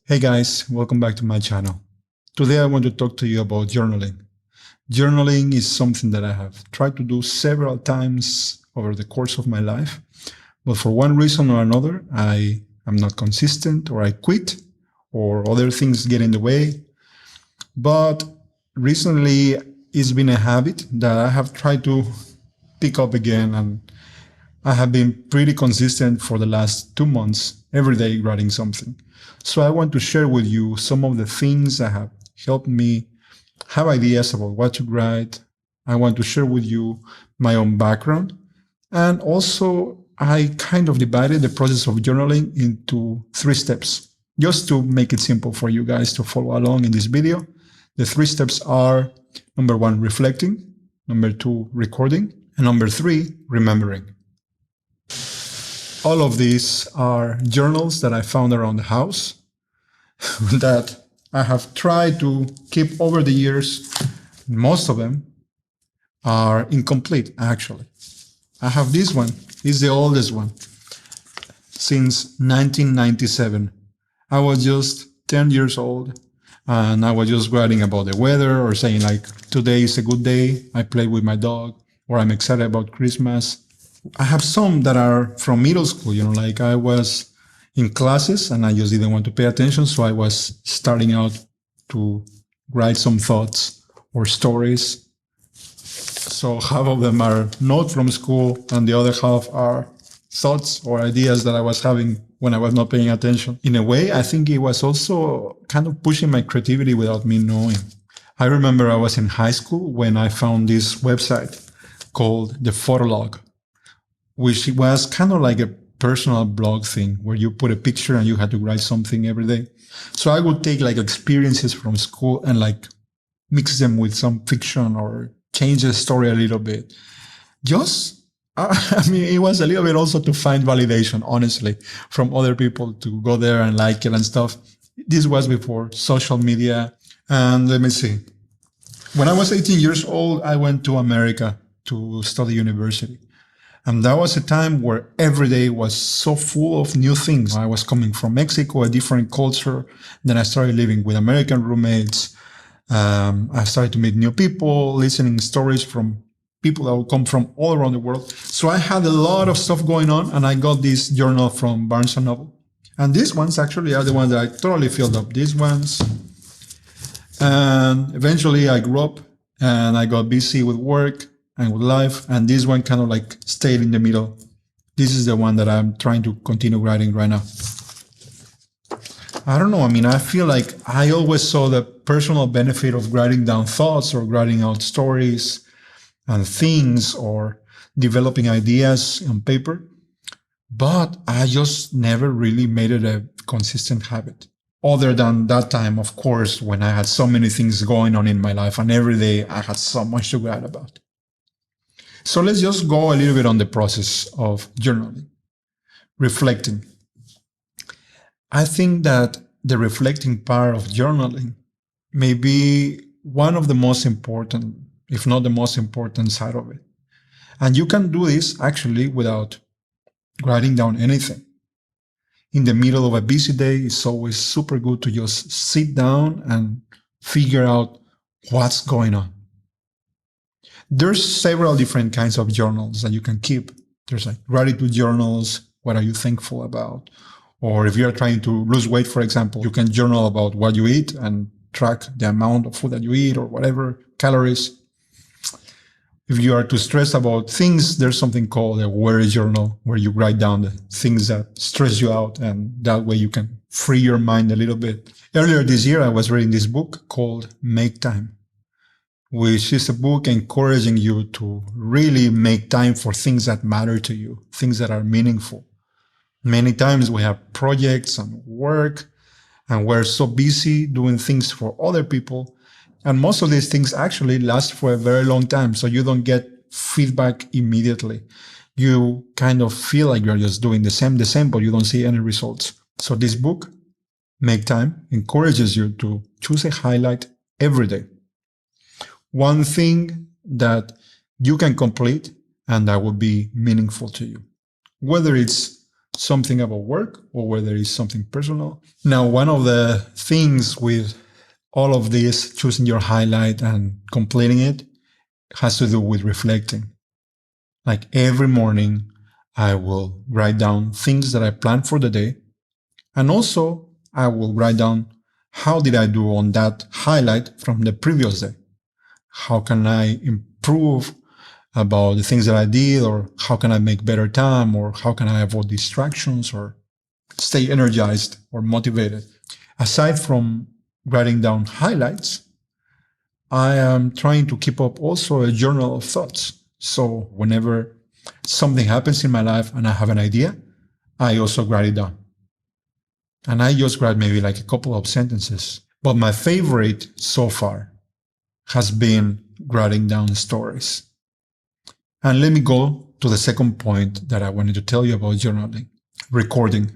Hey guys, welcome back to my channel. Today I want to talk to you about journaling. Journaling is something that I have tried to do several times over the course of my life, but for one reason or another, I am not consistent, or I quit, or other things get in the way. But recently it's been a habit that I have tried to pick up again, and I have been pretty consistent for the last 2 months, every day writing something. So I want to share with you some of the things that have helped me have ideas about what to write. I want to share with you my own background. And also, I kind of divided the process of journaling into 3 steps, just to make it simple for you guys to follow along in this video. The 3 steps are: number 1, reflecting; number 2, recording; and number 3, remembering. All of these are journals that I found around the house that I have tried to keep over the years. Most of them are incomplete, actually. I have this one. It's the oldest one, since 1997. I was just 10 years old, and I was just writing about the weather, or saying like, today is a good day, I played with my dog, or I'm excited about Christmas. I have some that are from middle school, like I was in classes and I just didn't want to pay attention, so I was starting out to write some thoughts or stories. So half of them are not from school, and the other half are thoughts or ideas that I was having when I was not paying attention. In a way, I think it was also kind of pushing my creativity without me knowing. I remember I was in high school when I found this website called the Photolog, which was kind of like a personal blog thing where you put a picture and you had to write something every day. So I would take like experiences from school and like mix them with some fiction or change the story a little bit. It was a little bit also to find validation, honestly, from other people, to go there and like it and stuff. This was before social media. And let me see. When I was 18 years old, I went to America to study university. And that was a time where every day was so full of new things. I was coming from Mexico, a different culture. Then I started living with American roommates. I started to meet new people, listening stories from people that would come from all around the world. So I had a lot of stuff going on, and I got this journal from Barnes & Noble. And these ones actually are the ones that I totally filled up. These ones. And eventually I grew up and I got busy with work and with life, and this one kind of like stayed in the middle. This is the one that I'm trying to continue writing right now. I don't know, I feel like I always saw the personal benefit of writing down thoughts, or writing out stories and things, or developing ideas on paper, but I just never really made it a consistent habit. Other than that time, of course, when I had so many things going on in my life, and every day I had so much to write about. So let's just go a little bit on the process of journaling. Reflecting. I think that the reflecting part of journaling may be one of the most important, if not the most important side of it. And you can do this actually without writing down anything. In the middle of a busy day, it's always super good to just sit down and figure out what's going on. There's several different kinds of journals that you can keep. There's like gratitude journals. What are you thankful about? Or if you're trying to lose weight, for example, you can journal about what you eat and track the amount of food that you eat, or whatever, calories. If you are too stressed about things, there's something called a worry journal, where you write down the things that stress you out, and that way you can free your mind a little bit. Earlier this year, I was reading this book called Make Time, which is a book encouraging you to really make time for things that matter to you, things that are meaningful. Many times we have projects and work, and we're so busy doing things for other people. And most of these things actually last for a very long time, so you don't get feedback immediately. You kind of feel like you're just doing the same, but you don't see any results. So this book, Make Time, encourages you to choose a highlight every day. One thing that you can complete and that will be meaningful to you. Whether it's something about work or whether it's something personal. Now, one of the things with all of this, choosing your highlight and completing it, has to do with reflecting. Like every morning, I will write down things that I planned for the day. And also, I will write down how did I do on that highlight from the previous day? How can I improve about the things that I did, or how can I make better time, or how can I avoid distractions or stay energized or motivated? Aside from writing down highlights, I am trying to keep up also a journal of thoughts. So whenever something happens in my life and I have an idea, I also write it down. And I just write maybe like a couple of sentences. But my favorite so far has been writing down stories. And let me go to the second point that I wanted to tell you about journaling, recording.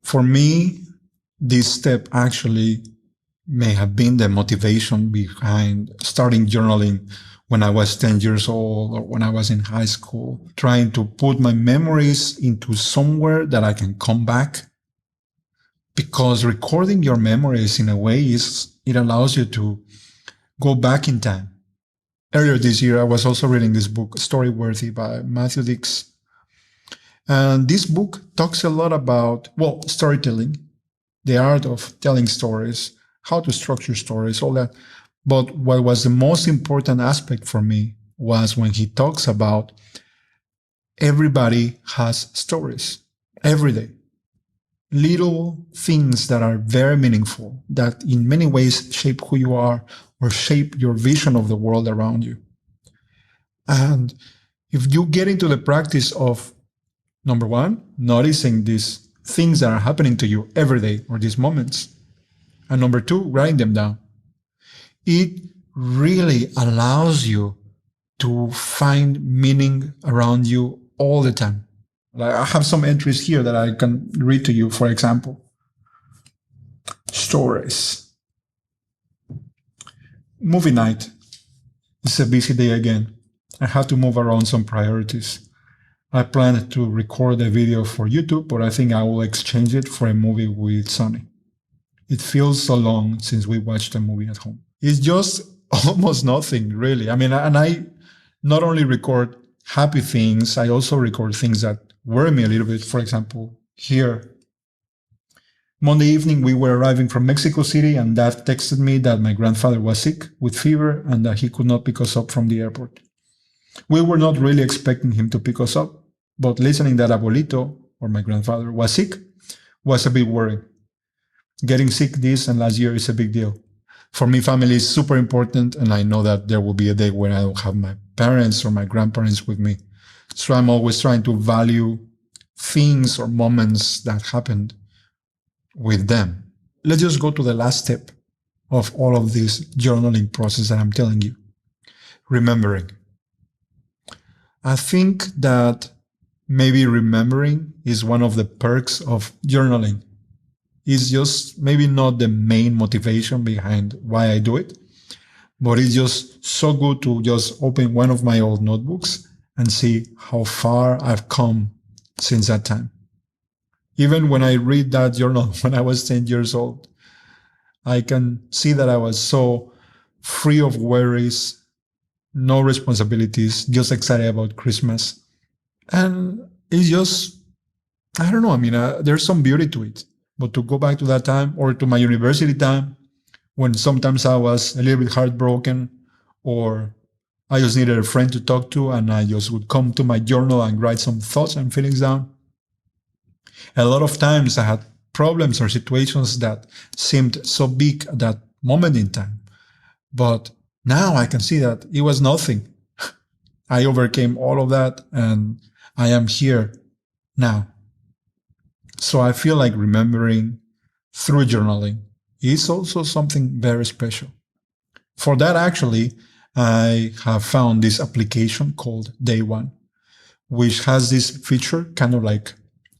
For me, this step actually may have been the motivation behind starting journaling when I was 10 years old or when I was in high school, trying to put my memories into somewhere that I can come back. Because recording your memories in a way it allows you to go back in time. Earlier this year, I was also reading this book, Storyworthy by Matthew Dix. And this book talks a lot about, storytelling, the art of telling stories, how to structure stories, all that. But what was the most important aspect for me was when he talks about everybody has stories every day. Little things that are very meaningful, that in many ways shape who you are or shape your vision of the world around you. And if you get into the practice of, number one, noticing these things that are happening to you every day or these moments, and number two, writing them down, it really allows you to find meaning around you all the time. Like I have some entries here that I can read to you, for example. Stories. Movie night. It's a busy day again. I have to move around some priorities. I planned to record a video for YouTube, but I think I will exchange it for a movie with Sonny. It feels so long since we watched a movie at home. It's just almost nothing, really. I mean, and I not only record happy things, I also record things that worry me a little bit. For example, here, Monday evening, we were arriving from Mexico City, and Dad texted me that my grandfather was sick with fever and that he could not pick us up from the airport. We were not really expecting him to pick us up, but listening that Abuelito, or my grandfather, was sick was a bit worrying. Getting sick this and last year is a big deal. For me, family is super important, and I know that there will be a day when I don't have my parents or my grandparents with me. So I'm always trying to value things or moments that happened with them. Let's just go to the last step of all of this journaling process that I'm telling you. Remembering. I think that maybe remembering is one of the perks of journaling. It's just maybe not the main motivation behind why I do it, but it's just so good to just open one of my old notebooks and see how far I've come since that time. Even when I read that journal when I was 10 years old, I can see that I was so free of worries, no responsibilities, just excited about Christmas. And it's just, I don't know, I mean, there's some beauty to it. But to go back to that time or to my university time, when sometimes I was a little bit heartbroken or I just needed a friend to talk to, and I just would come to my journal and write some thoughts and feelings down. A lot of times I had problems or situations that seemed so big at that moment in time. But now I can see that it was nothing. I overcame all of that and I am here now. So I feel like remembering through journaling is also something very special. For that, actually, I have found this application called Day One, which has this feature, kind of like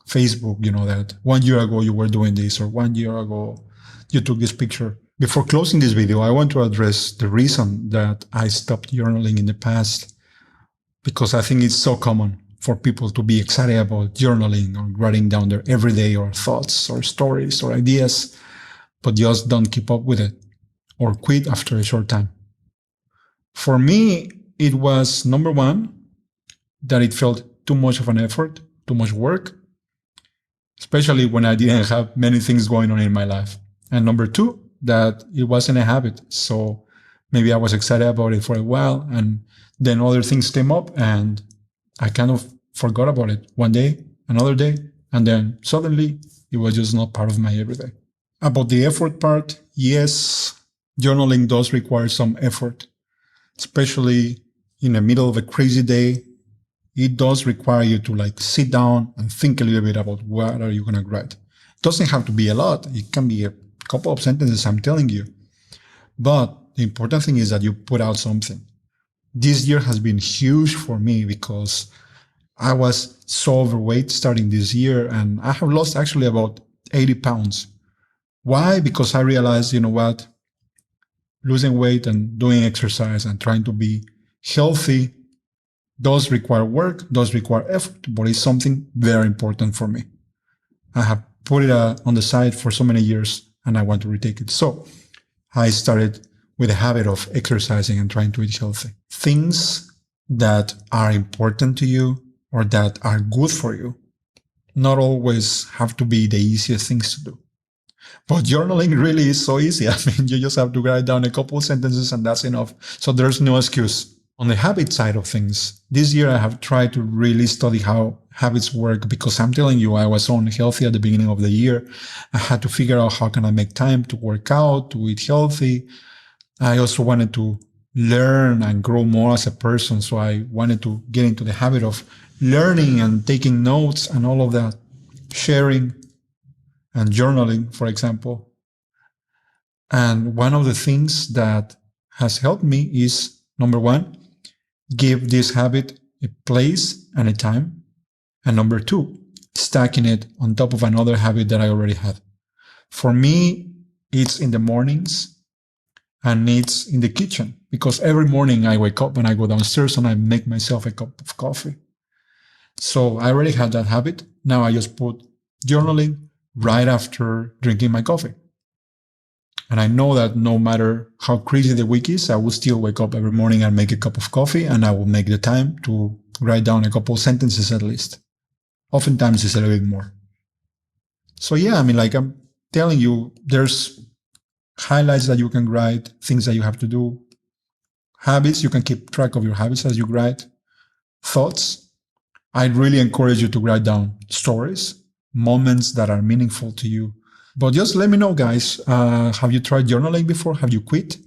Facebook, you know, that 1 year ago you were doing this, or 1 year ago you took this picture. Before closing this video, I want to address the reason that I stopped journaling in the past, because I think it's so common. for people to be excited about journaling or writing down their everyday or thoughts or stories or ideas, but just don't keep up with it or quit after a short time. For me, it was number one, that it felt too much of an effort, too much work, especially when I didn't have many things going on in my life. And number two, that it wasn't a habit. So maybe I was excited about it for a while, and then other things came up and I kind of forgot about it one day, another day, and then suddenly it was just not part of my everyday. About the effort part, yes, journaling does require some effort, especially in the middle of a crazy day. It does require you to like sit down and think a little bit about what are you going to write. It doesn't have to be a lot. It can be a couple of sentences, I'm telling you. But the important thing is that you put out something. This year has been huge for me because I was so overweight starting this year, and I have lost actually about 80 pounds. Why? Because I realized, you know what, losing weight and doing exercise and trying to be healthy does require work, does require effort, but it's something very important for me. I have put it on the side for so many years and I want to retake it. So I started with a habit of exercising and trying to eat healthy. Things that are important to you or that are good for you not always have to be the easiest things to do. But journaling really is so easy. I mean, you just have to write down a couple of sentences and that's enough. So there's no excuse. On the habit side of things, this year I have tried to really study how habits work, because I'm telling you, I was so unhealthy at the beginning of the year. I had to figure out how can I make time to work out, to eat healthy. I also wanted to learn and grow more as a person. So I wanted to get into the habit of learning and taking notes and all of that, sharing and journaling, for example. And one of the things that has helped me is, number one, give this habit a place and a time. And number two, stacking it on top of another habit that I already had. For me, it's in the mornings and it's in the kitchen, because every morning I wake up and I go downstairs and I make myself a cup of coffee. So I already had that habit. Now I just put journaling right after drinking my coffee. And I know that no matter how crazy the week is, I will still wake up every morning and make a cup of coffee, and I will make the time to write down a couple sentences at least. Oftentimes it's a little bit more. So yeah, I mean, like I'm telling you, there's highlights that you can write, things that you have to do, habits, you can keep track of your habits as you write, thoughts. I'd really encourage you to write down stories, moments that are meaningful to you. But just let me know, guys, have you tried journaling before? Have you quit?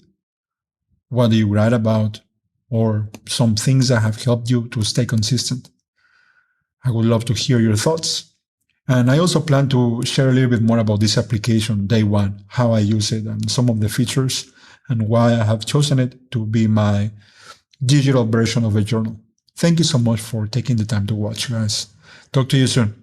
What do you write about? Or some things that have helped you to stay consistent? I would love to hear your thoughts. And I also plan to share a little bit more about this application, day one, how I use it and some of the features and why I have chosen it to be my digital version of a journal. Thank you so much for taking the time to watch, guys. Talk to you soon.